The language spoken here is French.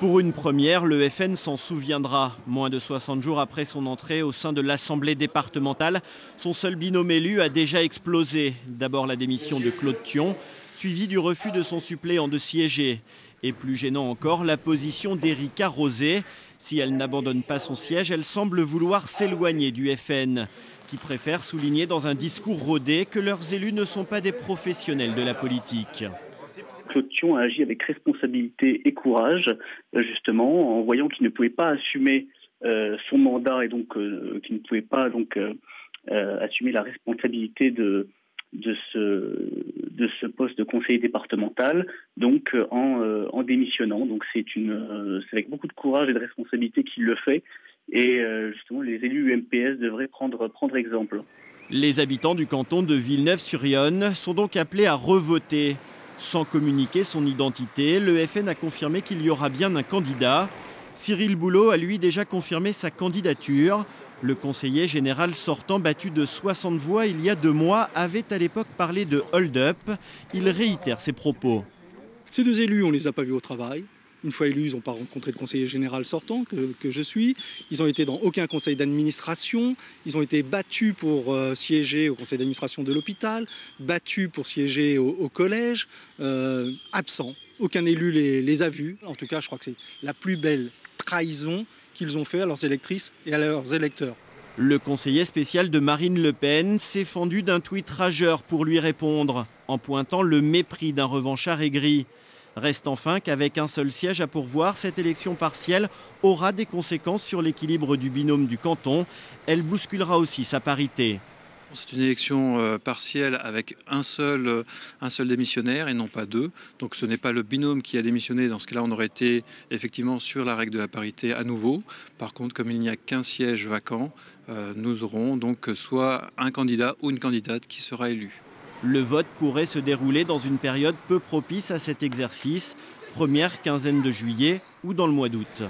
Pour une première, le FN s'en souviendra. Moins de 60 jours après son entrée au sein de l'Assemblée départementale, son seul binôme élu a déjà explosé. D'abord la démission de Claude Thion, suivie du refus de son suppléant de siéger. Et plus gênant encore, la position d'Erika Rosé. Si elle n'abandonne pas son siège, elle semble vouloir s'éloigner du FN, qui préfère souligner dans un discours rodé que leurs élus ne sont pas des professionnels de la politique. Claude Thion a agi avec responsabilité et courage, justement, en voyant qu'il ne pouvait pas assumer son mandat et donc qu'il ne pouvait pas assumer la responsabilité de ce poste de conseiller départemental, donc en démissionnant. Donc c'est avec beaucoup de courage et de responsabilité qu'il le fait. Et justement, les élus UMPS devraient prendre exemple. Les habitants du canton de Villeneuve-sur-Yonne sont donc appelés à revoter. Sans communiquer son identité, le FN a confirmé qu'il y aura bien un candidat. Cyril Boulot a lui déjà confirmé sa candidature. Le conseiller général sortant, battu de 60 voix il y a 2 mois, avait à l'époque parlé de hold-up. Il réitère ses propos. Ces 2 élus, on ne les a pas vus au travail. Une fois élus, ils n'ont pas rencontré le conseiller général sortant que je suis. Ils n'ont été dans aucun conseil d'administration. Ils ont été battus pour siéger au conseil d'administration de l'hôpital, battus pour siéger au collège, absents. Aucun élu les a vus. En tout cas, je crois que c'est la plus belle trahison qu'ils ont fait à leurs électrices et à leurs électeurs. Le conseiller spécial de Marine Le Pen s'est fendu d'un tweet rageur pour lui répondre, en pointant le mépris d'un revanchard aigri. Reste enfin qu'avec un seul siège à pourvoir, cette élection partielle aura des conséquences sur l'équilibre du binôme du canton. Elle bousculera aussi sa parité. C'est une élection partielle avec un seul démissionnaire et non pas 2. Donc ce n'est pas le binôme qui a démissionné. Dans ce cas-là, on aurait été effectivement sur la règle de la parité à nouveau. Par contre, comme il n'y a qu'un siège vacant, nous aurons donc soit un candidat ou une candidate qui sera élu. Le vote pourrait se dérouler dans une période peu propice à cet exercice, première quinzaine de juillet ou dans le mois d'août.